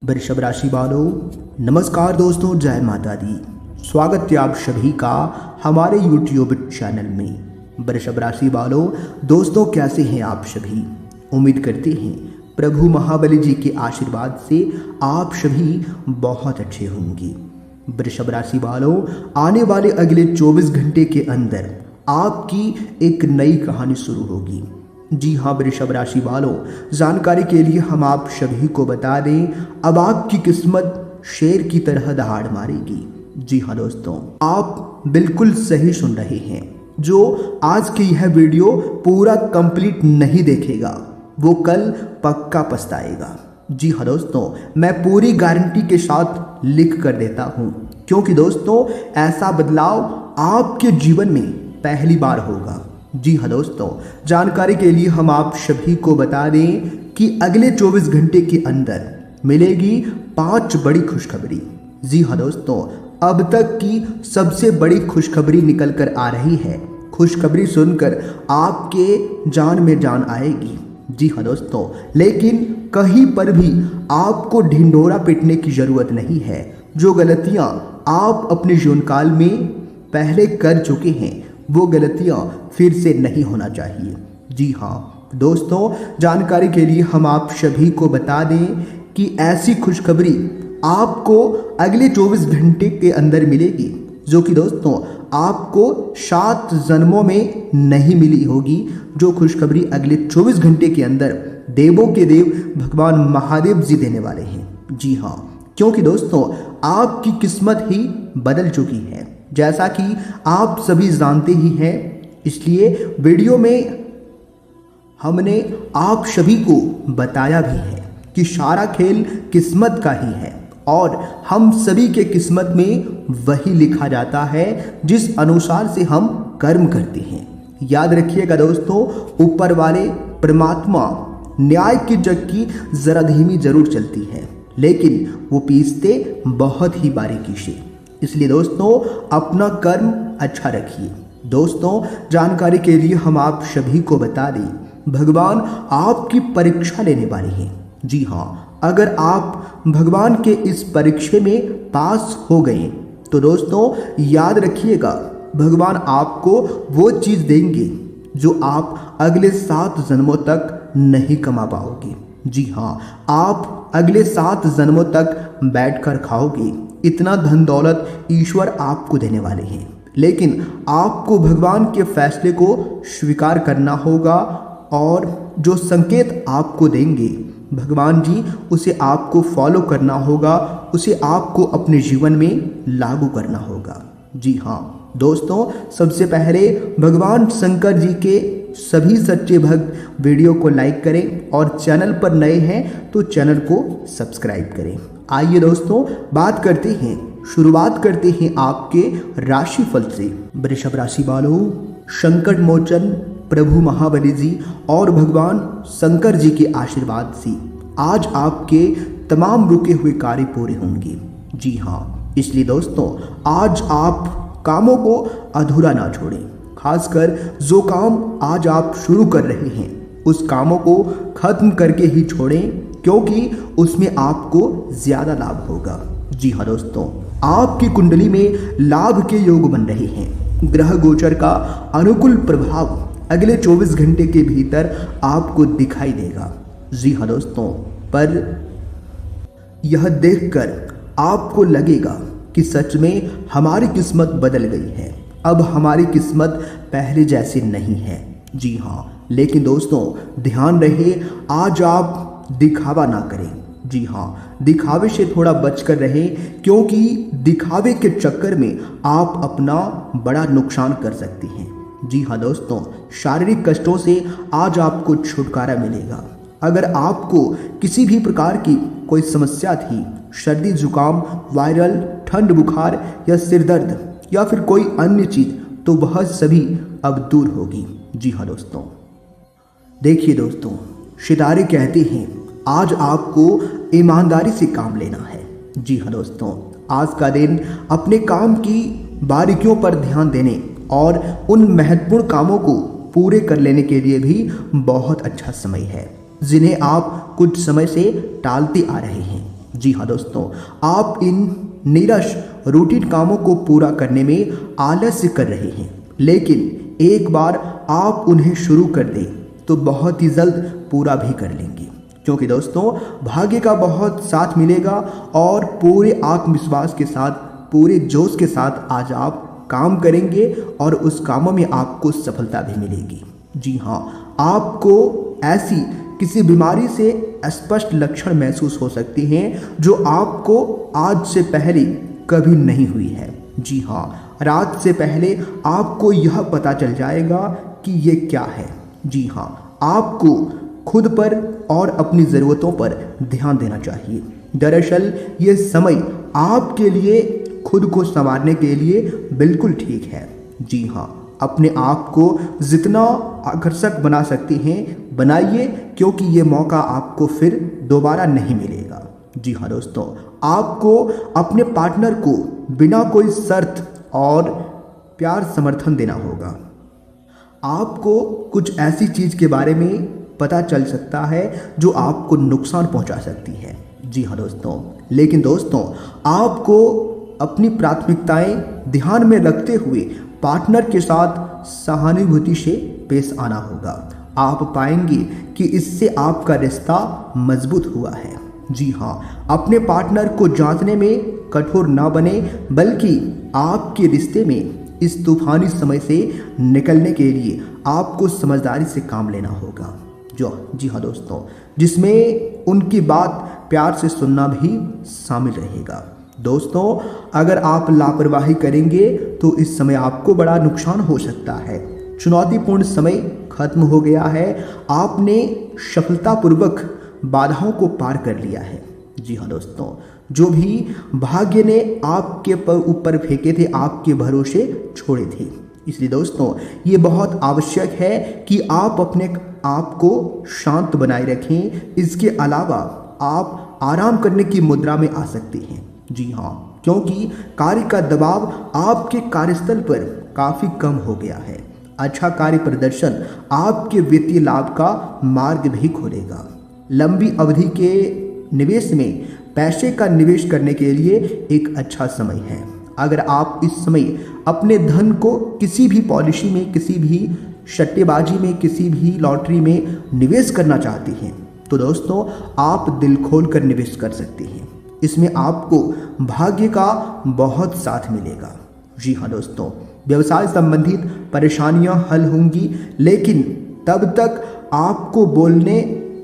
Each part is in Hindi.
वृषभ राशि वालों, नमस्कार दोस्तों, जय माता दी। स्वागत है आप सभी का हमारे YouTube चैनल में। वृषभ राशि वालों, दोस्तों कैसे हैं आप सभी? उम्मीद करते हैं प्रभु महाबली जी के आशीर्वाद से आप सभी बहुत अच्छे होंगे। वृषभ राशि वालों, आने वाले अगले 24 घंटे के अंदर आपकी एक नई कहानी शुरू होगी। जी हाँ वृषभ राशि वालों, जानकारी के लिए हम आप सभी को बता दें, अब आपकी किस्मत शेर की तरह दहाड़ मारेगी। जी हाँ दोस्तों, आप बिल्कुल सही सुन रहे हैं। जो आज की यह वीडियो पूरा कंप्लीट नहीं देखेगा वो कल पक्का पछताएगा। जी हाँ दोस्तों, मैं पूरी गारंटी के साथ लिख कर देता हूँ, क्योंकि दोस्तों ऐसा बदलाव आपके जीवन में पहली बार होगा। जी हाँ दोस्तों, जानकारी के लिए हम आप सभी को बता दें कि अगले 24 घंटे के अंदर मिलेगी 5 बड़ी खुशखबरी। जी हाँ दोस्तों, अब तक की सबसे बड़ी खुशखबरी निकल कर आ रही है। खुशखबरी सुनकर आपके जान में जान आएगी। जी हाँ दोस्तों, लेकिन कहीं पर भी आपको ढिंढोरा पीटने की जरूरत नहीं है। जो गलतियां आप अपने जीवन काल में पहले कर चुके हैं वो गलतियां फिर से नहीं होना चाहिए। जी हाँ दोस्तों, जानकारी के लिए हम आप सभी को बता दें कि ऐसी खुशखबरी आपको अगले 24 घंटे के अंदर मिलेगी, जो कि दोस्तों आपको 7 जन्मों में नहीं मिली होगी। जो खुशखबरी अगले 24 घंटे के अंदर देवों के देव भगवान महादेव जी देने वाले हैं। जी हाँ, क्योंकि दोस्तों आपकी किस्मत ही बदल चुकी है, जैसा कि आप सभी जानते ही हैं। इसलिए वीडियो में हमने आप सभी को बताया भी है कि सारा खेल किस्मत का ही है और हम सभी के किस्मत में वही लिखा जाता है जिस अनुसार से हम कर्म करते हैं। याद रखिएगा दोस्तों, ऊपर वाले परमात्मा न्याय की चक्की जरा धीमी जरूर चलती है, लेकिन वो पीसते बहुत ही बारीकी से। इसलिए दोस्तों अपना कर्म अच्छा रखिए। दोस्तों जानकारी के लिए हम आप सभी को बता दें, भगवान आपकी परीक्षा लेने वाले हैं। जी हाँ, अगर आप भगवान के इस परीक्षा में पास हो गए तो दोस्तों याद रखिएगा, भगवान आपको वो चीज़ देंगे जो आप अगले 7 जन्मों तक नहीं कमा पाओगे। जी हाँ, आप अगले 7 जन्मों तक बैठकर खाओगे। इतना धन दौलत ईश्वर आपको देने वाले हैं, लेकिन आपको भगवान के फैसले को स्वीकार करना होगा और जो संकेत आपको देंगे भगवान जी, उसे आपको फॉलो करना होगा, उसे आपको अपने जीवन में लागू करना होगा। जी हाँ दोस्तों, सबसे पहले भगवान शंकर जी के सभी सच्चे भक्त वीडियो को लाइक करें और चैनल पर नए हैं तो चैनल को सब्सक्राइब करें। आइए दोस्तों बात करते हैं, शुरुआत करते हैं आपके राशिफल से। वृषभ राशि वालों, संकट मोचन प्रभु महाबली जी और भगवान शंकर जी के आशीर्वाद से आज आपके तमाम रुके हुए कार्य पूरे होंगे। जी हाँ, इसलिए दोस्तों आज आप कामों को अधूरा ना छोड़ें। खासकर जो काम आज आप शुरू कर रहे हैं उस कामों को खत्म करके ही छोड़ें, क्योंकि उसमें आपको ज्यादा लाभ होगा। जी हाँ दोस्तों, आपकी कुंडली में लाभ के योग बन रहे हैं। ग्रह गोचर का अनुकूल प्रभाव अगले 24 घंटे के भीतर आपको दिखाई देगा। जी हाँ दोस्तों, पर यह देखकर आपको लगेगा कि सच में हमारी किस्मत बदल गई है, अब हमारी किस्मत पहले जैसी नहीं है। जी हाँ, लेकिन दोस्तों ध्यान रहे, आज आप दिखावा ना करें। जी हाँ, दिखावे से थोड़ा बचकर रहें, क्योंकि दिखावे के चक्कर में आप अपना बड़ा नुकसान कर सकते हैं। जी हाँ दोस्तों, शारीरिक कष्टों से आज आपको छुटकारा मिलेगा। अगर आपको किसी भी प्रकार की कोई समस्या थी, सर्दी जुकाम, वायरल, ठंड बुखार या सिर दर्द या फिर कोई अन्य चीज, तो वह सभी अब दूर होगी। जी हाँ दोस्तों, देखिए दोस्तों, सितारे कहते हैं आज आपको ईमानदारी से काम लेना है। जी हाँ दोस्तों, आज का दिन अपने काम की बारीकियों पर ध्यान देने और उन महत्वपूर्ण कामों को पूरे कर लेने के लिए भी बहुत अच्छा समय है, जिन्हें आप कुछ समय से टालते आ रहे हैं। जी हाँ दोस्तों, आप इन नीरस रूटीन कामों को पूरा करने में आलस्य कर रहे हैं, लेकिन एक बार आप उन्हें शुरू कर दें तो बहुत ही जल्द पूरा भी कर लेंगे, क्योंकि दोस्तों भाग्य का बहुत साथ मिलेगा और पूरे आत्मविश्वास के साथ, पूरे जोश के साथ आज आप काम करेंगे और उस कामों में आपको सफलता भी मिलेगी। जी हाँ, आपको ऐसी किसी बीमारी से स्पष्ट लक्षण महसूस हो सकते हैं जो आपको आज से पहले कभी नहीं हुई है। जी हाँ, रात से पहले आपको यह पता चल जाएगा कि ये क्या है। जी हाँ, आपको खुद पर और अपनी ज़रूरतों पर ध्यान देना चाहिए। दरअसल ये समय आपके लिए खुद को संवारने के लिए बिल्कुल ठीक है। जी हाँ, अपने आप को जितना आकर्षक बना सकते हैं बनाइए, क्योंकि ये मौका आपको फिर दोबारा नहीं मिलेगा। जी हाँ दोस्तों, आपको अपने पार्टनर को बिना कोई शर्त और प्यार समर्थन देना होगा। आपको कुछ ऐसी चीज़ के बारे में पता चल सकता है जो आपको नुकसान पहुंचा सकती है। जी हाँ दोस्तों, लेकिन दोस्तों आपको अपनी प्राथमिकताएं ध्यान में रखते हुए पार्टनर के साथ सहानुभूति से पेश आना होगा। आप पाएंगे कि इससे आपका रिश्ता मजबूत हुआ है। जी हाँ, अपने पार्टनर को जांचने में कठोर ना बने, बल्कि आपके रिश्ते में इस तूफानी समय से निकलने के लिए आपको समझदारी से काम लेना होगा। जी हाँ दोस्तों, जिसमें उनकी बात प्यार से सुनना भी शामिल रहेगा। दोस्तों अगर आप लापरवाही करेंगे तो इस समय आपको बड़ा नुकसान हो सकता है। चुनौतीपूर्ण समय खत्म हो गया है, आपने सफलतापूर्वक बाधाओं को पार कर लिया है। जी हाँ दोस्तों, जो भी भाग्य ने आपके ऊपर फेंके थे, आपके भरोसे छोड़े थे। इसलिए दोस्तों ये बहुत आवश्यक है कि आप अपने आप को शांत बनाए रखें। इसके अलावा आप आराम करने की मुद्रा में आ सकते हैं। जी हाँ, क्योंकि कार्य का दबाव आपके कार्यस्थल पर काफ़ी कम हो गया है। अच्छा कार्य प्रदर्शन आपके वित्तीय लाभ का मार्ग भी खोलेगा। लंबी अवधि के निवेश में पैसे का निवेश करने के लिए एक अच्छा समय है। अगर आप इस समय अपने धन को किसी भी पॉलिसी में, किसी भी सट्टेबाजी में, किसी भी लॉटरी में निवेश करना चाहते हैं तो दोस्तों आप दिल खोल कर निवेश कर सकते हैं। इसमें आपको भाग्य का बहुत साथ मिलेगा। जी हाँ दोस्तों, व्यवसाय संबंधित परेशानियां हल होंगी, लेकिन तब तक आपको बोलने,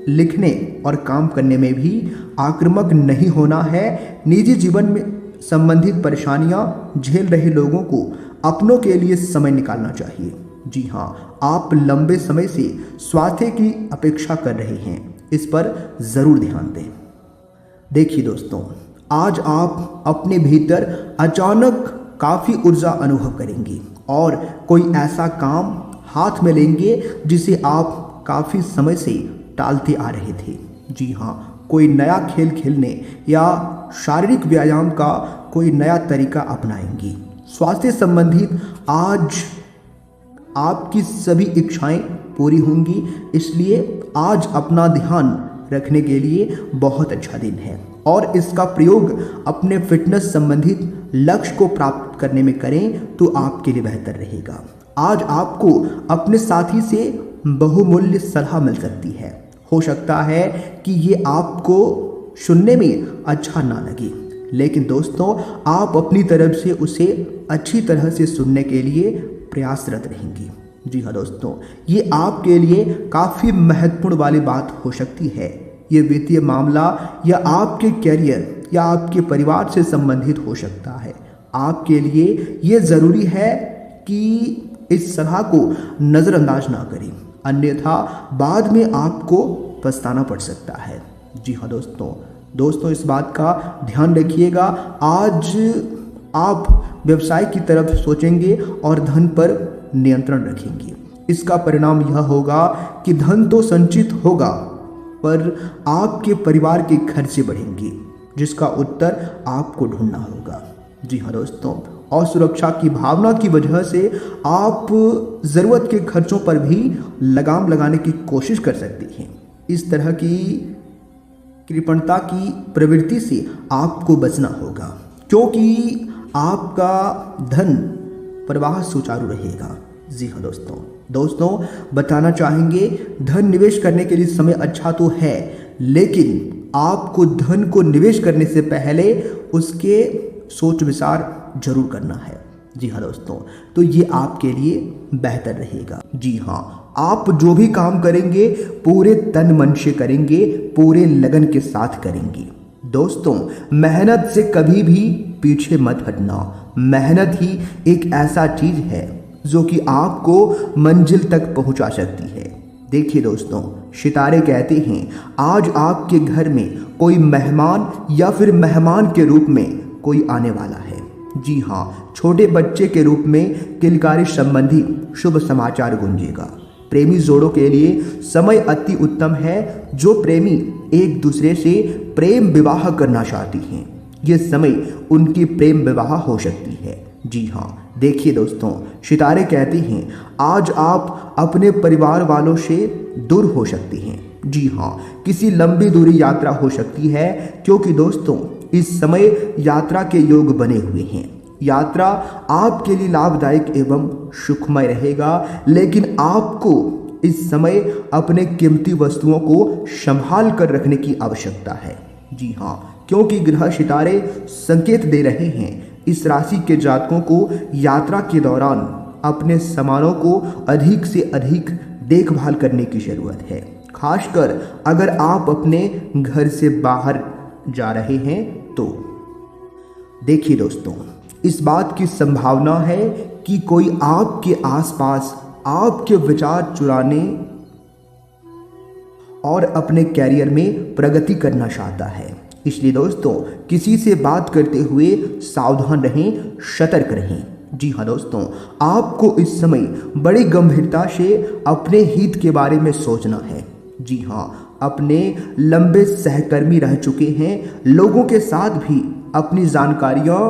लिखने और काम करने में भी आक्रामक नहीं होना है। निजी जीवन में संबंधित परेशानियां झेल रहे लोगों को अपनों के लिए समय निकालना चाहिए। जी हाँ, आप लंबे समय से स्वास्थ्य की अपेक्षा कर रहे हैं, इस पर ज़रूर ध्यान दें। देखिए दोस्तों, आज आप अपने भीतर अचानक काफ़ी ऊर्जा अनुभव करेंगे और कोई ऐसा काम हाथ में लेंगे जिसे आप काफ़ी समय से टालते आ रहे थे। जी हाँ, कोई नया खेल खेलने या शारीरिक व्यायाम का कोई नया तरीका अपनाएंगे। स्वास्थ्य संबंधित आज आपकी सभी इच्छाएं पूरी होंगी, इसलिए आज अपना ध्यान रखने के लिए बहुत अच्छा दिन है और इसका प्रयोग अपने फिटनेस संबंधित लक्ष्य को प्राप्त करने में करें तो आपके लिए बेहतर रहेगा। आज आपको अपने साथी से बहुमूल्य सलाह मिल सकती है। हो सकता है कि ये आपको सुनने में अच्छा ना लगे, लेकिन दोस्तों आप अपनी तरफ से उसे अच्छी तरह से सुनने के लिए प्रयासरत रहेंगे। जी हाँ दोस्तों, ये आपके लिए काफ़ी महत्वपूर्ण वाली बात हो सकती है। ये वित्तीय मामला या आपके करियर या आपके परिवार से संबंधित हो सकता है। आपके लिए ये ज़रूरी है कि इस सलाह को नज़रअंदाज ना करें, अन्यथा बाद में आपको पछताना पड़ सकता है। जी हाँ दोस्तों इस बात का ध्यान रखिएगा। आज आप व्यवसाय की तरफ सोचेंगे और धन पर नियंत्रण रखेंगे। इसका परिणाम यह होगा कि धन तो संचित होगा, पर आपके परिवार के खर्चे बढ़ेंगे, जिसका उत्तर आपको ढूंढना होगा। जी हाँ दोस्तों, असुरक्षा की भावना की वजह से आप ज़रूरत के खर्चों पर भी लगाम लगाने की कोशिश कर सकते हैं। इस तरह की कृपणता की प्रवृत्ति से आपको बचना होगा, क्योंकि आपका धन प्रवाह सुचारू रहेगा। जी हाँ दोस्तों बताना चाहेंगे, धन निवेश करने के लिए समय अच्छा तो है, लेकिन आपको धन को निवेश करने से पहले उसके सोच विचार जरूर करना है। जी हाँ दोस्तों, तो ये आपके लिए बेहतर रहेगा। जी हाँ, आप जो भी काम करेंगे पूरे तन मन से करेंगे, पूरे लगन के साथ करेंगे। दोस्तों, मेहनत से कभी भी पीछे मत हटना। मेहनत ही एक ऐसा चीज है जो कि आपको मंजिल तक पहुंचा सकती है। देखिए दोस्तों, सितारे कहते हैं आज आपके घर में कोई मेहमान या फिर मेहमान के रूप में कोई आने वाला है। जी हाँ, छोटे बच्चे के रूप में किलकारी संबंधी शुभ समाचार गूंजेगा। प्रेमी जोड़ों के लिए समय अति उत्तम है। जो प्रेमी एक दूसरे से प्रेम विवाह करना चाहती हैं, ये समय उनकी प्रेम विवाह हो सकती है। जी हाँ, देखिए दोस्तों, सितारे कहते हैं आज आप अपने परिवार वालों से दूर हो सकते हैं। जी हाँ, किसी लंबी दूरी यात्रा हो सकती है, क्योंकि दोस्तों इस समय यात्रा के योग बने हुए हैं। यात्रा आपके लिए लाभदायक एवं सुखमय रहेगा, लेकिन आपको इस समय अपने कीमती वस्तुओं को संभाल कर रखने की आवश्यकता है। जी हाँ, क्योंकि ग्रह सितारे संकेत दे रहे हैं इस राशि के जातकों को यात्रा के दौरान अपने सामानों को अधिक से अधिक देखभाल करने की जरूरत है। खासकर अगर आप अपने घर से बाहर जा रहे हैं तो। देखिए दोस्तों, इस बात की संभावना है कि कोई आपके आसपास आपके विचार चुराने और अपने कैरियर में प्रगति करना चाहता है। इसलिए दोस्तों, किसी से बात करते हुए सावधान रहें, सतर्क रहें। जी हाँ दोस्तों, आपको इस समय बड़ी गंभीरता से अपने हित के बारे में सोचना है। जी हाँ, अपने लंबे सहकर्मी रह चुके हैं लोगों के साथ भी अपनी जानकारियाँ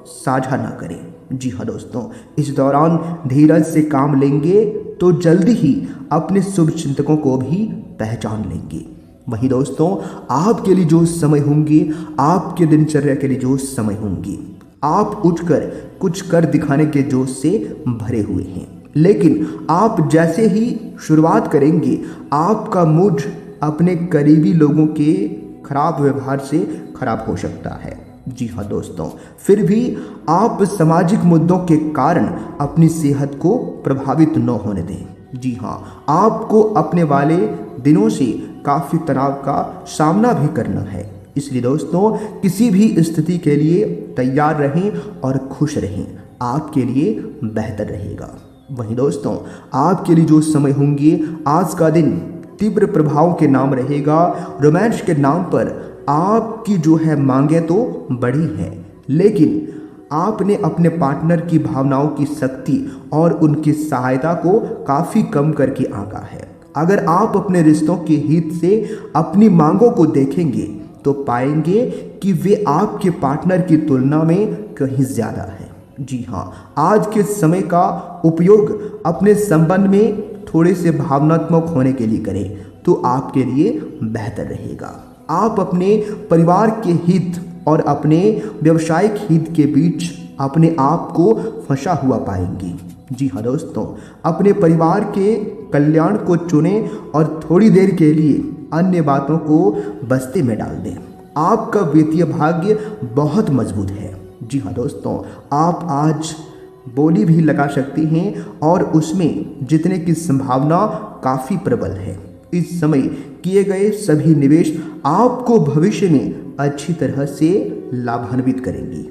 साझा ना करें। जी हाँ दोस्तों, इस दौरान धीरज से काम लेंगे तो जल्दी ही अपने शुभ चिंतकों को भी पहचान लेंगे। वहीं दोस्तों, आपके लिए जो समय होंगे, आपके दिनचर्या के लिए जो समय होंगे, आप उठकर कुछ कर दिखाने के जोश से भरे हुए हैं, लेकिन आप जैसे ही शुरुआत करेंगे आपका मूड अपने करीबी लोगों के खराब व्यवहार से खराब हो सकता है। जी हाँ दोस्तों, फिर भी आप सामाजिक मुद्दों के कारण अपनी सेहत को प्रभावित न होने दें। जी हाँ, आपको अपने वाले दिनों से काफ़ी तनाव का सामना भी करना है। इसलिए दोस्तों, किसी भी स्थिति के लिए तैयार रहें और खुश रहें, आपके लिए बेहतर रहेगा। वहीं दोस्तों, आपके लिए जो समय होंगे, आज का दिन तीव्र प्रभाव के नाम रहेगा। रोमांस के नाम पर आपकी जो है मांगे तो बड़ी है, लेकिन आपने अपने पार्टनर की भावनाओं की शक्ति और उनकी सहायता को काफ़ी कम करके आंका है। अगर आप अपने रिश्तों के हित से अपनी मांगों को देखेंगे तो पाएंगे कि वे आपके पार्टनर की तुलना में कहीं ज़्यादा है। जी हाँ, आज के समय का उपयोग अपने संबंध में थोड़े से भावनात्मक होने के लिए करें तो आपके लिए बेहतर रहेगा। आप अपने परिवार के हित और अपने व्यवसायिक हित के बीच अपने आप को फंसा हुआ पाएंगे। जी हाँ दोस्तों, अपने परिवार के कल्याण को चुनें और थोड़ी देर के लिए अन्य बातों को बस्ते में डाल दें। आपका वित्तीय भाग्य बहुत मजबूत है। जी हाँ दोस्तों, आप आज बोली भी लगा सकते हैं और उसमें जीतने की संभावना काफ़ी प्रबल है। इस समय किए गए सभी निवेश आपको भविष्य में अच्छी तरह से लाभान्वित करेंगी।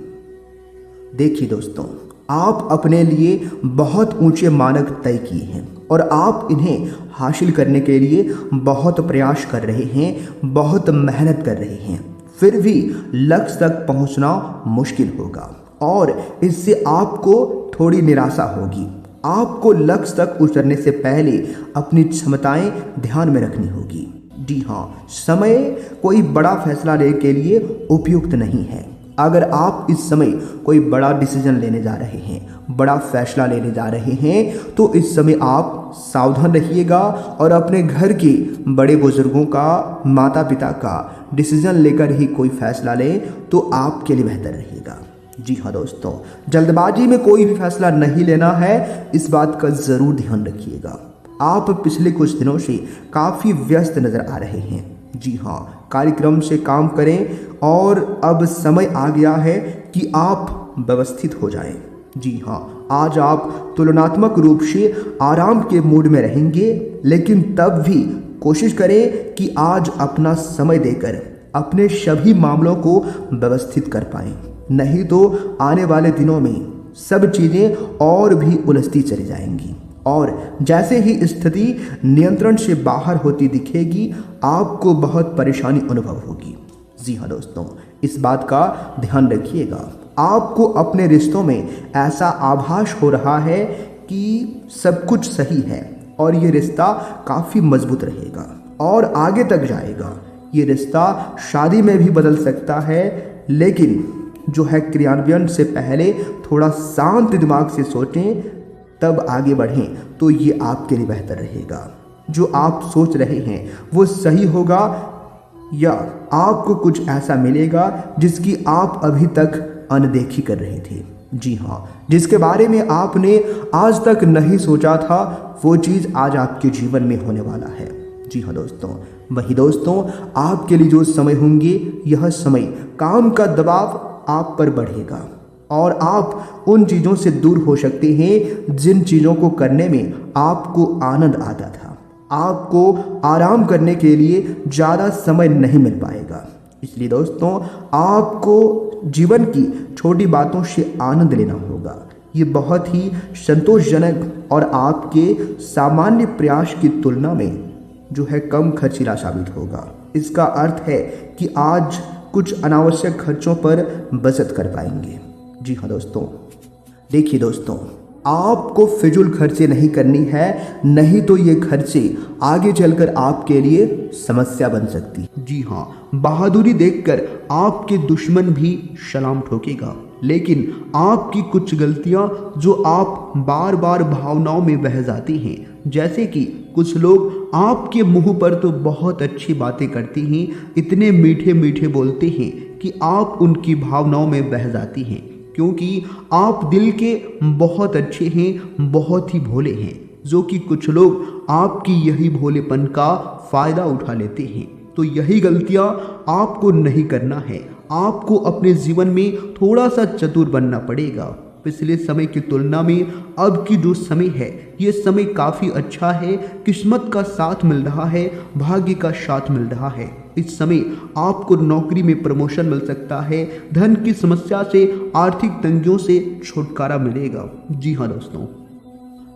देखिए दोस्तों, आप अपने लिए बहुत ऊंचे मानक तय किए हैं और आप इन्हें हासिल करने के लिए बहुत प्रयास कर रहे हैं, बहुत मेहनत कर रहे हैं। फिर भी लक्ष्य तक पहुंचना मुश्किल होगा और इससे आपको थोड़ी निराशा होगी। आपको लक्ष्य तक उतरने से पहले अपनी क्षमताएं ध्यान में रखनी होगी। जी हाँ, समय कोई बड़ा फैसला लेने के लिए उपयुक्त नहीं है। अगर आप इस समय कोई बड़ा डिसीजन लेने जा रहे हैं, बड़ा फैसला लेने जा रहे हैं, तो इस समय आप सावधान रहिएगा और अपने घर के बड़े बुजुर्गों का, माता पिता का डिसीजन लेकर ही कोई फैसला लें तो आपके लिए बेहतर रहेगा। जी हाँ दोस्तों, जल्दबाजी में कोई भी फैसला नहीं लेना है, इस बात का ज़रूर ध्यान रखिएगा। आप पिछले कुछ दिनों से काफ़ी व्यस्त नज़र आ रहे हैं। जी हाँ, कार्यक्रम से काम करें और अब समय आ गया है कि आप व्यवस्थित हो जाएं। जी हाँ, आज आप तुलनात्मक रूप से आराम के मूड में रहेंगे, लेकिन तब भी कोशिश करें कि आज अपना समय देकर अपने सभी मामलों को व्यवस्थित कर पाएं। नहीं तो आने वाले दिनों में सब चीज़ें और भी उलझती चली जाएंगी और जैसे ही स्थिति नियंत्रण से बाहर होती दिखेगी, आपको बहुत परेशानी अनुभव होगी। जी हाँ दोस्तों, इस बात का ध्यान रखिएगा। आपको अपने रिश्तों में ऐसा आभास हो रहा है कि सब कुछ सही है और ये रिश्ता काफ़ी मजबूत रहेगा और आगे तक जाएगा। ये रिश्ता शादी में भी बदल सकता है, लेकिन जो है क्रियान्वयन से पहले थोड़ा शांत दिमाग से सोचें, तब आगे बढ़ें तो ये आपके लिए बेहतर रहेगा। जो आप सोच रहे हैं वो सही होगा या आपको कुछ ऐसा मिलेगा जिसकी आप अभी तक अनदेखी कर रहे थे। जी हाँ, जिसके बारे में आपने आज तक नहीं सोचा था, वो चीज़ आज आपके जीवन में होने वाला है। जी हाँ दोस्तों, वही दोस्तों, आपके लिए जो समय होंगे, यह समय काम का दबाव आप पर बढ़ेगा और आप उन चीज़ों से दूर हो सकते हैं जिन चीज़ों को करने में आपको आनंद आता था। आपको आराम करने के लिए ज़्यादा समय नहीं मिल पाएगा। इसलिए दोस्तों, आपको जीवन की छोटी बातों से आनंद लेना होगा। ये बहुत ही संतोषजनक और आपके सामान्य प्रयास की तुलना में जो है कम खर्चीला साबित होगा। इसका अर्थ है कि आज कुछ अनावश्यक खर्चों पर बचत कर पाएंगे। जी हाँ दोस्तों, देखिए दोस्तों, आपको फिजूल खर्चे नहीं करनी है, नहीं तो ये खर्चे आगे चलकर आपके लिए समस्या बन सकती है। जी हाँ, बहादुरी देखकर आपके दुश्मन भी सलाम ठोकेगा, लेकिन आपकी कुछ गलतियां जो आप बार बार भावनाओं में बह जाती हैं, जैसे कि कुछ लोग आपके मुंह पर तो बहुत अच्छी बातें करते हैं, इतने मीठे मीठे बोलते हैं कि आप उनकी भावनाओं में बह जाती हैं, क्योंकि आप दिल के बहुत अच्छे हैं, बहुत ही भोले हैं, जो कि कुछ लोग आपकी यही भोलेपन का फ़ायदा उठा लेते हैं। तो यही गलतियां आपको नहीं करना है। आपको अपने जीवन में थोड़ा सा चतुर बनना पड़ेगा। पिछले समय की तुलना में अब की जो समय है, ये समय काफ़ी अच्छा है। किस्मत का साथ मिल रहा है, भाग्य का साथ मिल रहा है। इस समय आपको नौकरी में प्रमोशन मिल सकता है, धन की समस्या से, आर्थिक तंगियों से छुटकारा मिलेगा। जी हाँ दोस्तों,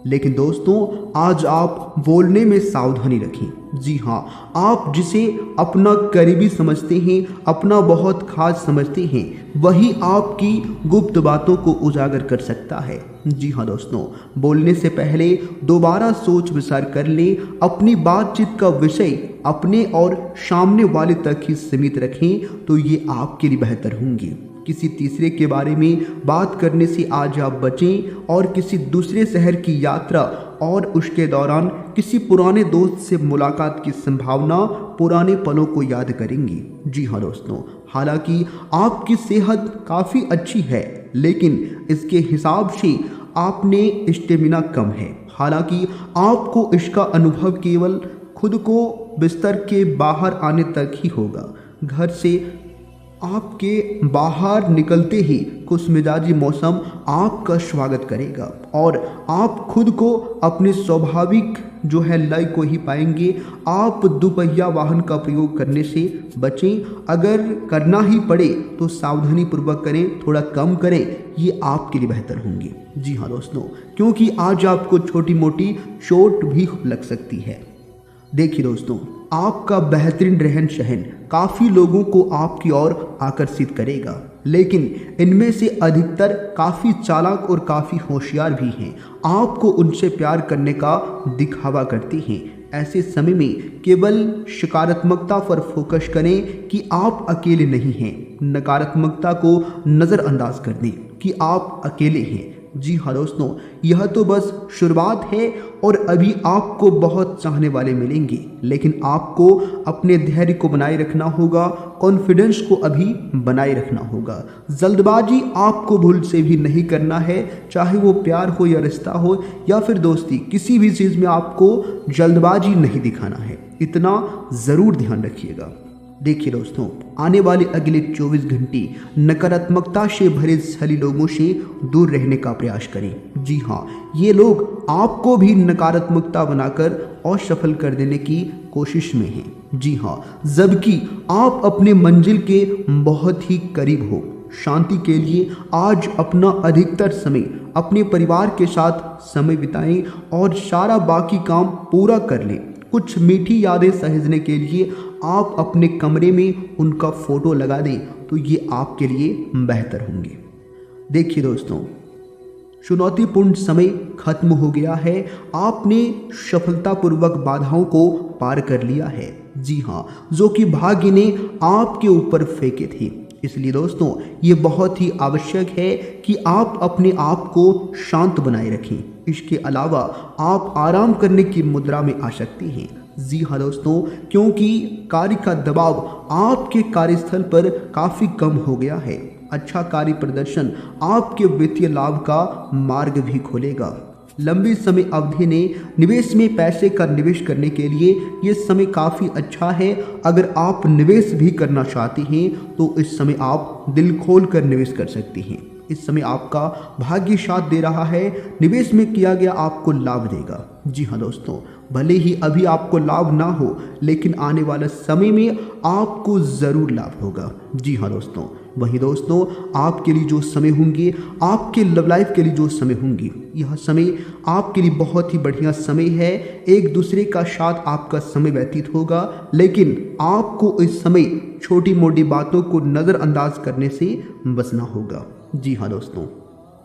लेकिन दोस्तों, आज आप बोलने में सावधानी रखें। जी हाँ, आप जिसे अपना करीबी समझते हैं, अपना बहुत खास समझते हैं, वही आपकी गुप्त बातों को उजागर कर सकता है। जी हाँ दोस्तों, बोलने से पहले दोबारा सोच विचार कर लें। अपनी बातचीत का विषय अपने और सामने वाले तक ही सीमित रखें, तो ये आपके लिए बेहतर होंगे। किसी तीसरे के बारे में बात करने से आज आप बचें और किसी दूसरे शहर की यात्रा और उसके दौरान किसी पुराने दोस्त से मुलाकात की संभावना पुराने पलों को याद करेंगी। जी हाँ दोस्तों, हालांकि आपकी सेहत काफ़ी अच्छी है, लेकिन इसके हिसाब से आपने स्टेमिना कम है। हालांकि आपको इसका अनुभव केवल खुद को बिस्तर के बाहर आने तक ही होगा। घर से आपके बाहर निकलते ही खुशमिजाजी मौसम आपका स्वागत करेगा और आप खुद को अपने स्वाभाविक जो है लय को ही पाएंगे। आप दुपहिया वाहन का प्रयोग करने से बचें। अगर करना ही पड़े तो सावधानी पूर्वक करें, थोड़ा कम करें, ये आपके लिए बेहतर होंगे। जी हाँ दोस्तों, क्योंकि आज आपको छोटी मोटी चोट भी लग सकती है। देखिए दोस्तों, आपका बेहतरीन रहन सहन काफ़ी लोगों को आपकी ओर आकर्षित करेगा, लेकिन इनमें से अधिकतर काफ़ी चालाक और काफ़ी होशियार भी हैं। आपको उनसे प्यार करने का दिखावा करती हैं। ऐसे समय में केवल सकारात्मकता पर फोकस करें कि आप अकेले नहीं हैं। नकारात्मकता को नज़रअंदाज कर दें कि आप अकेले हैं। जी हाँ दोस्तों, यह तो बस शुरुआत है और अभी आपको बहुत चाहने वाले मिलेंगे, लेकिन आपको अपने धैर्य को बनाए रखना होगा, कॉन्फिडेंस को अभी बनाए रखना होगा। जल्दबाजी आपको भूल से भी नहीं करना है, चाहे वो प्यार हो या रिश्ता हो या फिर दोस्ती, किसी भी चीज़ में आपको जल्दबाजी नहीं दिखाना है, इतना ज़रूर ध्यान रखिएगा। देखिए दोस्तों, आने वाले अगले 24 घंटे नकारात्मकता से भरे छली लोगों से दूर रहने का प्रयास करें। जी हाँ, ये लोग आपको भी नकारात्मकता बनाकर असफल कर देने की कोशिश में हैं। जी हाँ, जबकि आप अपने मंजिल के बहुत ही करीब हो। शांति के लिए आज अपना अधिकतर समय अपने परिवार के साथ समय बिताएं और सारा बाकी काम पूरा कर लें। कुछ मीठी यादें सहेजने के लिए आप अपने कमरे में उनका फोटो लगा दें तो ये आपके लिए बेहतर होंगे। देखिए दोस्तों, चुनौतीपूर्ण समय खत्म हो गया है, आपने सफलतापूर्वक बाधाओं को पार कर लिया है। जी हाँ, जो कि भाग्य ने आपके ऊपर फेंके थे। इसलिए दोस्तों, ये बहुत ही आवश्यक है कि आप अपने आप को शांत बनाए रखें। इसके अलावा आप आराम करने की मुद्रा में आ सकते हैं। जी हाँ दोस्तों, क्योंकि कार्य का दबाव आपके कार्यस्थल पर काफ़ी कम हो गया है। अच्छा कार्य प्रदर्शन आपके वित्तीय लाभ का मार्ग भी खोलेगा। लंबी समय अवधि ने निवेश में पैसे का निवेश करने के लिए ये समय काफ़ी अच्छा है। अगर आप निवेश भी करना चाहते हैं तो इस समय आप दिल खोल कर निवेश कर सकते हैं। इस समय आपका भाग्य साथ दे रहा है, निवेश में किया गया आपको लाभ देगा। जी हाँ दोस्तों, भले ही अभी आपको लाभ ना हो, लेकिन आने वाले समय में आपको ज़रूर लाभ होगा। जी हाँ दोस्तों, वही दोस्तों, आपके लिए जो समय होंगे, आपके लव लाइफ के लिए जो समय होंगी, यह समय आपके लिए बहुत ही बढ़िया समय है। एक दूसरे का साथ आपका समय व्यतीत होगा, लेकिन आपको इस समय छोटी मोटी बातों को नज़रअंदाज करने से बचना होगा। जी हाँ दोस्तों,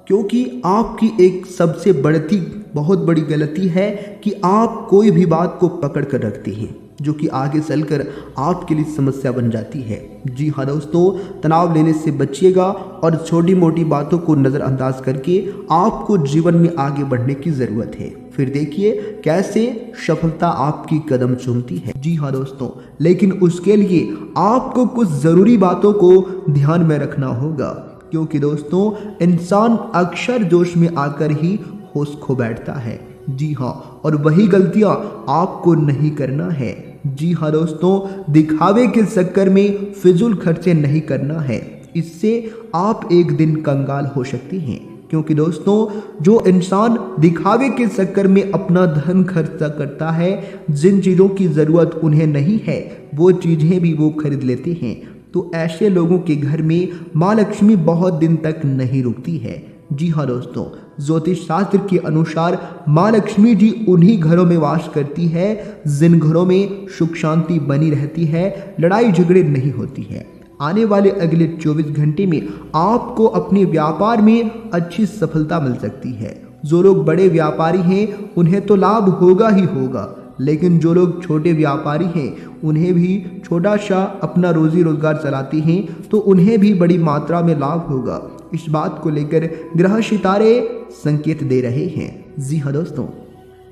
क्योंकि आपकी एक सबसे बढ़ती बहुत बड़ी गलती है कि आप कोई भी बात को पकड़ कर रखते हैं, जो कि आगे चलकर आपके लिए समस्या बन जाती है। जी हाँ दोस्तों, तनाव लेने से बचिएगा और छोटी मोटी बातों को नज़रअंदाज करके आपको जीवन में आगे बढ़ने की ज़रूरत है। फिर देखिए कैसे सफलता आपकी कदम चूमती है। जी हाँ दोस्तों, लेकिन उसके लिए आपको कुछ ज़रूरी बातों को ध्यान में रखना होगा, क्योंकि दोस्तों, इंसान अक्सर जोश में आकर ही होश खो बैठता है। जी हाँ, और वही गलतियां आपको नहीं करना है। जी हाँ दोस्तों, दिखावे के चक्कर में फिजूल खर्चे नहीं करना है, इससे आप एक दिन कंगाल हो सकते हैं। क्योंकि दोस्तों, जो इंसान दिखावे के चक्कर में अपना धन खर्चा करता है, जिन चीज़ों की ज़रूरत उन्हें नहीं है वो चीज़ें भी वो खरीद लेते हैं, तो ऐसे लोगों के घर में माँ लक्ष्मी बहुत दिन तक नहीं रुकती है। जी हाँ दोस्तों, ज्योतिष शास्त्र के अनुसार माँ लक्ष्मी जी उन्हीं घरों में वास करती है जिन घरों में सुख शांति बनी रहती है, लड़ाई झगड़े नहीं होती है। आने वाले अगले 24 घंटे में आपको अपने व्यापार में अच्छी सफलता मिल सकती है। जो लोग बड़े व्यापारी हैं उन्हें तो लाभ होगा ही होगा, लेकिन जो लोग छोटे व्यापारी हैं उन्हें भी छोटा सा अपना रोजी रोजगार चलाते हैं तो उन्हें भी बड़ी मात्रा में लाभ होगा। इस बात को लेकर ग्रह सितारे संकेत दे रहे हैं। जी हाँ दोस्तों,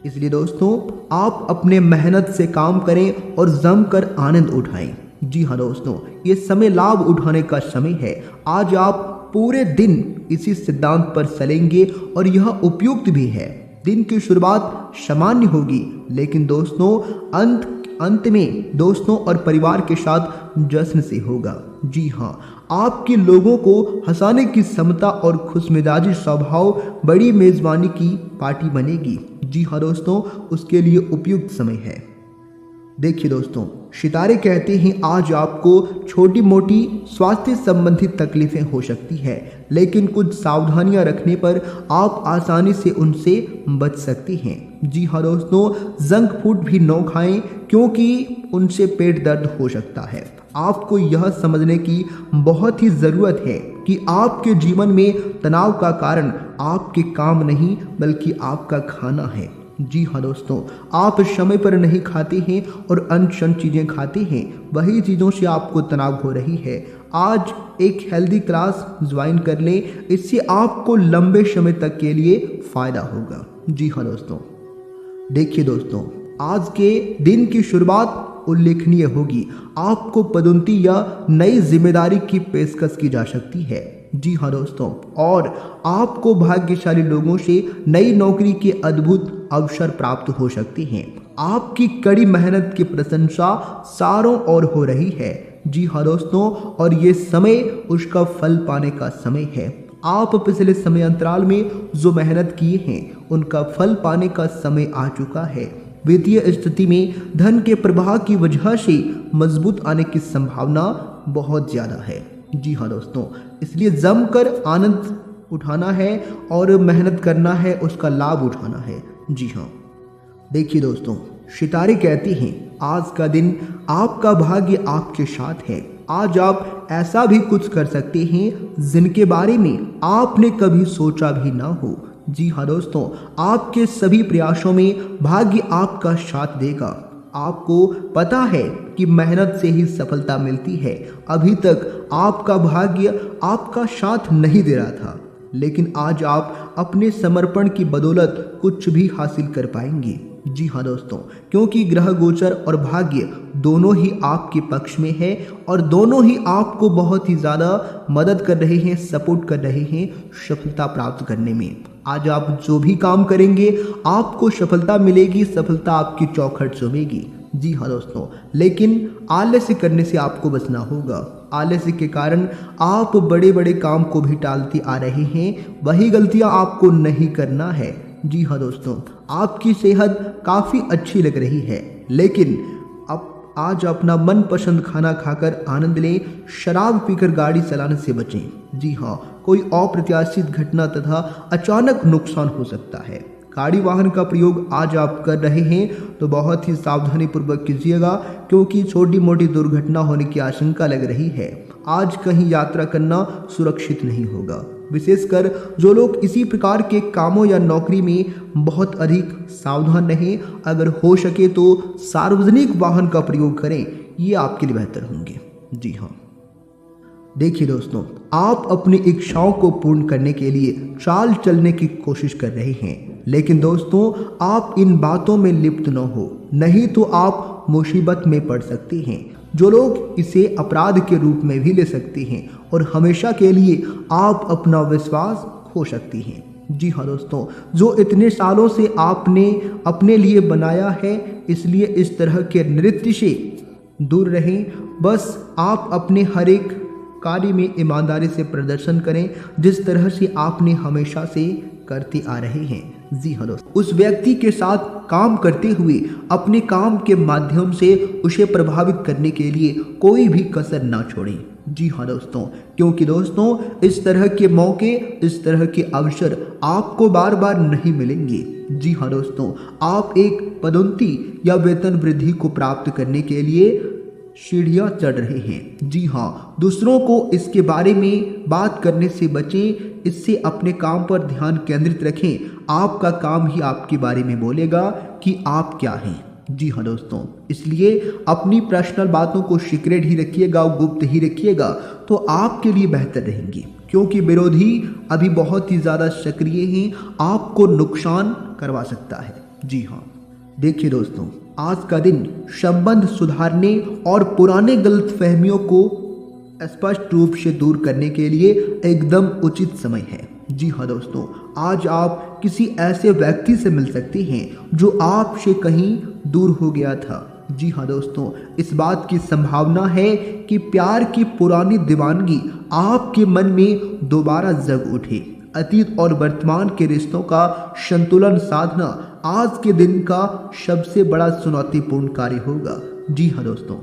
इसलिए दोस्तों, आप अपने मेहनत से काम करें और जमकर आनंद उठाएं। जी हाँ दोस्तों, ये समय लाभ उठाने का समय है। आज आप पूरे दिन इसी सिद्धांत पर चलेंगे और यह उपयुक्त भी है। दिन की शुरुआत सामान्य होगी, लेकिन दोस्तों अंत में दोस्तों और परिवार के साथ जश्न से होगा। जी हाँ, आपके लोगों को हंसाने की क्षमता और खुशमिजाजी स्वभाव बड़ी मेजबानी की पार्टी बनेगी। जी हाँ दोस्तों, उसके लिए उपयुक्त समय है। देखिए दोस्तों, सितारे कहते हैं आज आपको छोटी मोटी स्वास्थ्य संबंधित तकलीफें हो सकती है, लेकिन कुछ सावधानियां रखने पर आप आसानी से उनसे बच सकती हैं। जी हाँ दोस्तों, जंक फूड भी न खाएं, क्योंकि उनसे पेट दर्द हो सकता है। आपको यह समझने की बहुत ही ज़रूरत है कि आपके जीवन में तनाव का कारण आपके काम नहीं बल्कि आपका खाना है। जी हाँ दोस्तों, आप समय पर नहीं खाते हैं और अनशन चीज़ें खाते हैं, वही चीज़ों से आपको तनाव हो रही है। आज एक हेल्दी क्लास ज्वाइन कर लें, इससे आपको लंबे समय तक के लिए फ़ायदा होगा। जी हाँ दोस्तों, देखिए दोस्तों, आज के दिन की शुरुआत उल्लेखनीय होगी। आपको पदोन्नति या नई जिम्मेदारी की पेशकश की जा सकती है। जी हाँ दोस्तों, और आपको भाग्यशाली लोगों से नई नौकरी के अद्भुत अवसर प्राप्त हो सकते हैं। आपकी कड़ी मेहनत की प्रशंसा चारों ओर हो रही है। जी हाँ दोस्तों, और ये समय उसका फल पाने का समय है। आप पिछले समय अंतराल में जो मेहनत किए हैं उनका फल पाने का समय आ चुका है। वित्तीय स्थिति में धन के प्रवाह की वजह से मजबूत आने की संभावना बहुत ज़्यादा है। जी हाँ दोस्तों, इसलिए जमकर आनंद उठाना है और मेहनत करना है, उसका लाभ उठाना है। जी हाँ, देखिए दोस्तों, सितारे कहते हैं आज का दिन आपका भाग्य आपके साथ है। आज आप ऐसा भी कुछ कर सकते हैं जिनके बारे में आपने कभी सोचा भी ना हो। जी हाँ दोस्तों, आपके सभी प्रयासों में भाग्य आपका साथ देगा। आपको पता है कि मेहनत से ही सफलता मिलती है। अभी तक आपका भाग्य आपका साथ नहीं दे रहा था, लेकिन आज आप अपने समर्पण की बदौलत कुछ भी हासिल कर पाएंगे। जी हाँ दोस्तों, क्योंकि ग्रह गोचर और भाग्य दोनों ही आपके पक्ष में है और दोनों ही आपको बहुत ही ज़्यादा मदद कर रहे हैं, सपोर्ट कर रहे हैं सफलता प्राप्त करने में। आज आप जो भी काम करेंगे आपको सफलता मिलेगी, सफलता आपकी चौखट चूमेगी। जी हाँ दोस्तों, लेकिन आलस्य करने से आपको बचना होगा। आलस्य के कारण आप बड़े बड़े काम को भी टालते आ रहे हैं, वही गलतियां आपको नहीं करना है। जी हाँ दोस्तों, आपकी सेहत काफ़ी अच्छी लग रही है, लेकिन अब आज अपना मनपसंद खाना खाकर आनंद लें, शराब पीकर गाड़ी चलाने से बचें। जी हाँ, कोई अप्रत्याशित घटना तथा अचानक नुकसान हो सकता है। गाड़ी वाहन का प्रयोग आज आप कर रहे हैं तो बहुत ही सावधानी पूर्वक कीजिएगा, क्योंकि छोटी मोटी दुर्घटना होने की आशंका लग रही है। आज कहीं यात्रा करना सुरक्षित नहीं होगा, विशेषकर जो लोग इसी प्रकार के कामों या नौकरी में बहुत अधिक सावधान रहें। अगर हो सके तो सार्वजनिक वाहन का प्रयोग करें, ये आपके लिए बेहतर होंगे। जी हाँ, देखिए दोस्तों, आप अपनी इच्छाओं को पूर्ण करने के लिए चाल चलने की कोशिश कर रहे हैं, लेकिन दोस्तों आप इन बातों में लिप्त न हो, नहीं तो आप मुसीबत में पड़ सकते हैं। जो लोग इसे अपराध के रूप में भी ले सकते हैं और हमेशा के लिए आप अपना विश्वास खो सकते हैं। जी हाँ दोस्तों, जो इतने सालों से आपने अपने लिए बनाया है, इसलिए इस तरह के नृत्य से दूर रहें। बस आप अपने हर एक कार्य में ईमानदारी से प्रदर्शन करें, जिस तरह से आपने हमेशा से करते आ रहे हैं। जी हाँ दोस्तों, उस व्यक्ति के साथ काम करते हुए अपने काम के माध्यम से उसे प्रभावित करने के लिए कोई भी कसर ना छोड़ें। जी हाँ दोस्तों, क्योंकि दोस्तों इस तरह के मौके, इस तरह के अवसर आपको बार बार नहीं मिलेंगे। जी हाँ दोस्तों, आप एक पदोन्नति या वेतन वृद्धि को प्राप्त करने के लिए सीढ़ियाँ चढ़ रहे हैं। जी हाँ, दूसरों को इसके बारे में बात करने से बचें, इससे अपने काम पर ध्यान केंद्रित रखें। आपका काम ही आपके बारे में बोलेगा कि आप क्या हैं। जी हाँ दोस्तों, इसलिए अपनी पर्सनल बातों को सीक्रेट ही रखिएगा, गुप्त ही रखिएगा, तो आपके लिए बेहतर रहेंगी, क्योंकि विरोधी अभी बहुत ही ज़्यादा सक्रिय हैं, आपको नुकसान करवा सकता है। जी हाँ, देखिए दोस्तों, आज का दिन संबंध सुधारने और पुराने गलतफहमियों को स्पष्ट रूप से दूर करने के लिए एकदम उचित समय है। जी हाँ दोस्तों, आज आप किसी ऐसे व्यक्ति से मिल सकते हैं जो आपसे कहीं दूर हो गया था। जी हाँ दोस्तों, इस बात की संभावना है कि प्यार की पुरानी दीवानगी आपके मन में दोबारा जग उठे। अतीत और वर्तमान के रिश्तों का संतुलन साधना आज के दिन का सबसे बड़ा चुनौतीपूर्ण कार्य होगा। जी हाँ दोस्तों,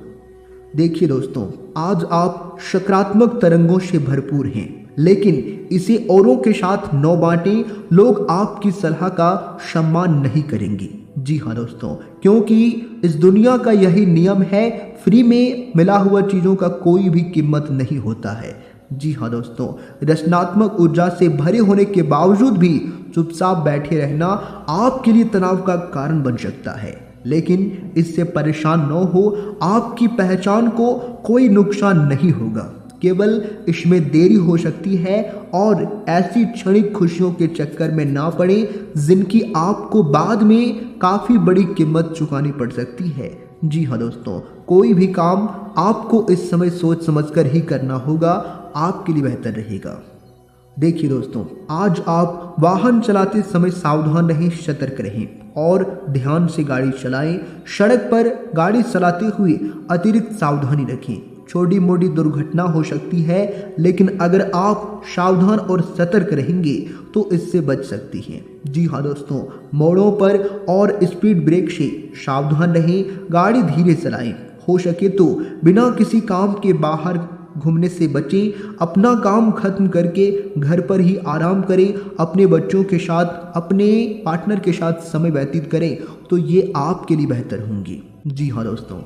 देखिए दोस्तों, आज आप सकारात्मक तरंगों से भरपूर हैं, लेकिन इसे औरों के साथ न बांटें। लोग आपकी सलाह का सम्मान नहीं करेंगे। जी हाँ दोस्तों, क्योंकि इस दुनिया का यही नियम है, फ्री में मिला हुआ चीज़ों का कोई भी कीमत नहीं होता है। जी हाँ दोस्तों, रचनात्मक ऊर्जा से भरे होने के बावजूद भी चुपचाप बैठे रहना आपके लिए तनाव का कारण बन सकता है, लेकिन इससे परेशान न हो। आपकी पहचान को कोई नुकसान नहीं होगा। केवल इसमें देरी हो सकती है और ऐसी क्षणिक खुशियों के चक्कर में ना पड़े जिनकी आपको बाद में काफ़ी बड़ी कीमत चुकानी पड़ सकती है। जी हाँ दोस्तों, कोई भी काम आपको इस समय सोच समझकर ही करना होगा, आपके लिए बेहतर रहेगा। देखिए दोस्तों, आज आप वाहन चलाते समय सावधान रहें, सतर्क रहें और ध्यान से गाड़ी चलाएं। सड़क पर गाड़ी चलाते हुए अतिरिक्त सावधानी रखें। छोटी मोटी दुर्घटना हो सकती है, लेकिन अगर आप सावधान और सतर्क रहेंगे तो इससे बच सकती हैं। जी हाँ दोस्तों, मोड़ों पर और स्पीड ब्रेक से सावधान रहें, गाड़ी धीरे चलाएं। हो सके तो बिना किसी काम के बाहर घूमने से बचें। अपना काम खत्म करके घर पर ही आराम करें। अपने बच्चों के साथ, अपने पार्टनर के साथ समय व्यतीत करें तो ये आपके लिए बेहतर होंगे। जी हाँ दोस्तों,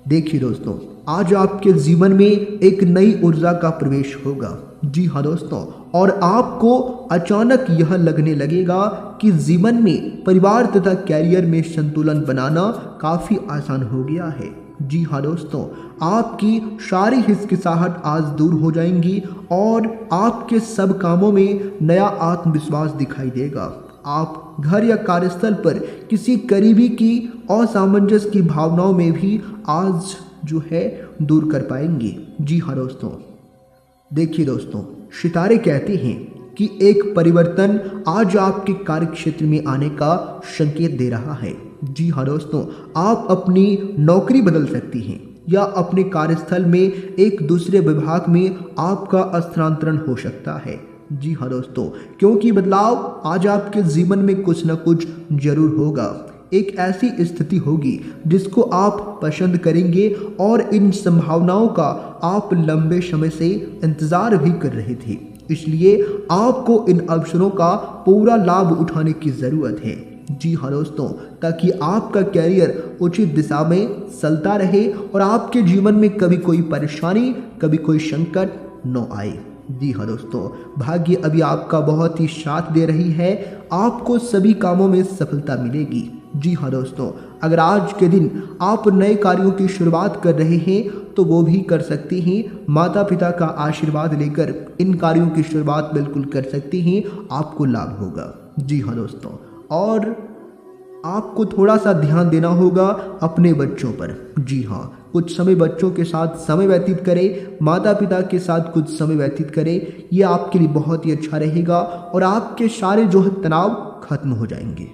देखिए दोस्तों, आज आपके जीवन में एक नई ऊर्जा का प्रवेश होगा। जी हाँ दोस्तों, और आपको अचानक यह लगने लगेगा कि जीवन में परिवार तथा कैरियर में संतुलन बनाना काफ़ी आसान हो गया है। जी हाँ दोस्तों, आपकी सारी हिचकिचाहट आज दूर हो जाएंगी और आपके सब कामों में नया आत्मविश्वास दिखाई देगा। आप घर या कार्यस्थल पर किसी करीबी की असामंजस्य की भावनाओं में भी आज जो है दूर कर पाएंगे। जी हाँ दोस्तों, देखिए दोस्तों, सितारे कहते हैं कि एक परिवर्तन आज आपके कार्यक्षेत्र में आने का संकेत दे रहा है। जी हाँ दोस्तों, आप अपनी नौकरी बदल सकती हैं या अपने कार्यस्थल में एक दूसरे विभाग में आपका स्थानांतरण हो सकता है। जी हाँ दोस्तों, क्योंकि बदलाव आज आपके जीवन में कुछ न कुछ जरूर होगा। एक ऐसी स्थिति होगी जिसको आप पसंद करेंगे और इन संभावनाओं का आप लंबे समय से इंतजार भी कर रहे थे। इसलिए आपको इन अवसरों का पूरा लाभ उठाने की ज़रूरत है। जी हाँ दोस्तों, ताकि आपका कैरियर उचित दिशा में चलता रहे और आपके जीवन में कभी कोई परेशानी, कभी कोई संकट न आए। जी हाँ दोस्तों, भाग्य अभी आपका बहुत ही साथ दे रही है। आपको सभी कामों में सफलता मिलेगी। जी हाँ दोस्तों, अगर आज के दिन आप नए कार्यों की शुरुआत कर रहे हैं तो वो भी कर सकते हैं। माता पिता का आशीर्वाद लेकर इन कार्यों की शुरुआत बिल्कुल कर सकते हैं, आपको लाभ होगा। जी हाँ दोस्तों, और आपको थोड़ा सा ध्यान देना होगा अपने बच्चों पर। जी हाँ, कुछ समय बच्चों के साथ समय व्यतीत करें, माता पिता के साथ कुछ समय व्यतीत करें। ये आपके लिए बहुत ही अच्छा रहेगा और आपके सारे जो है तनाव खत्म हो जाएंगे।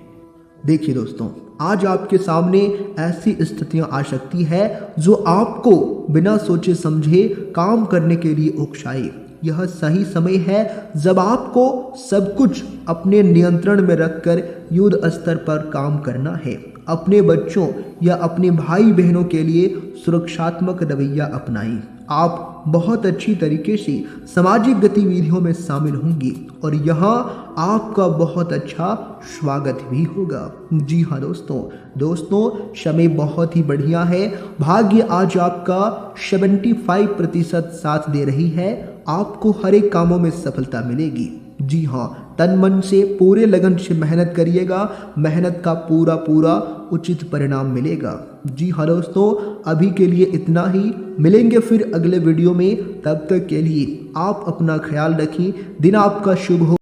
देखिए दोस्तों, आज आपके सामने ऐसी स्थितियां आ सकती है जो आपको बिना सोचे समझे काम करने के लिए उकसाए। यह सही समय है जब आपको सब कुछ अपने नियंत्रण में रखकर युद्ध स्तर पर काम करना है। अपने बच्चों या अपने भाई बहनों के लिए सुरक्षात्मक रवैया अपनाएं। आप बहुत अच्छी तरीके से सामाजिक गतिविधियों में शामिल होंगी और यहाँ आपका बहुत अच्छा स्वागत भी होगा। जी हाँ दोस्तों, समय बहुत ही बढ़िया है। भाग्य आज आपका 75% साथ दे रही है। आपको हर एक कामों में सफलता मिलेगी। जी हाँ, तन मन से पूरे लगन से मेहनत करिएगा, मेहनत का पूरा उचित परिणाम मिलेगा। जी हाँ दोस्तों, अभी के लिए इतना ही। मिलेंगे फिर अगले वीडियो में, तब तक के लिए आप अपना ख्याल रखें। दिन आपका शुभ हो।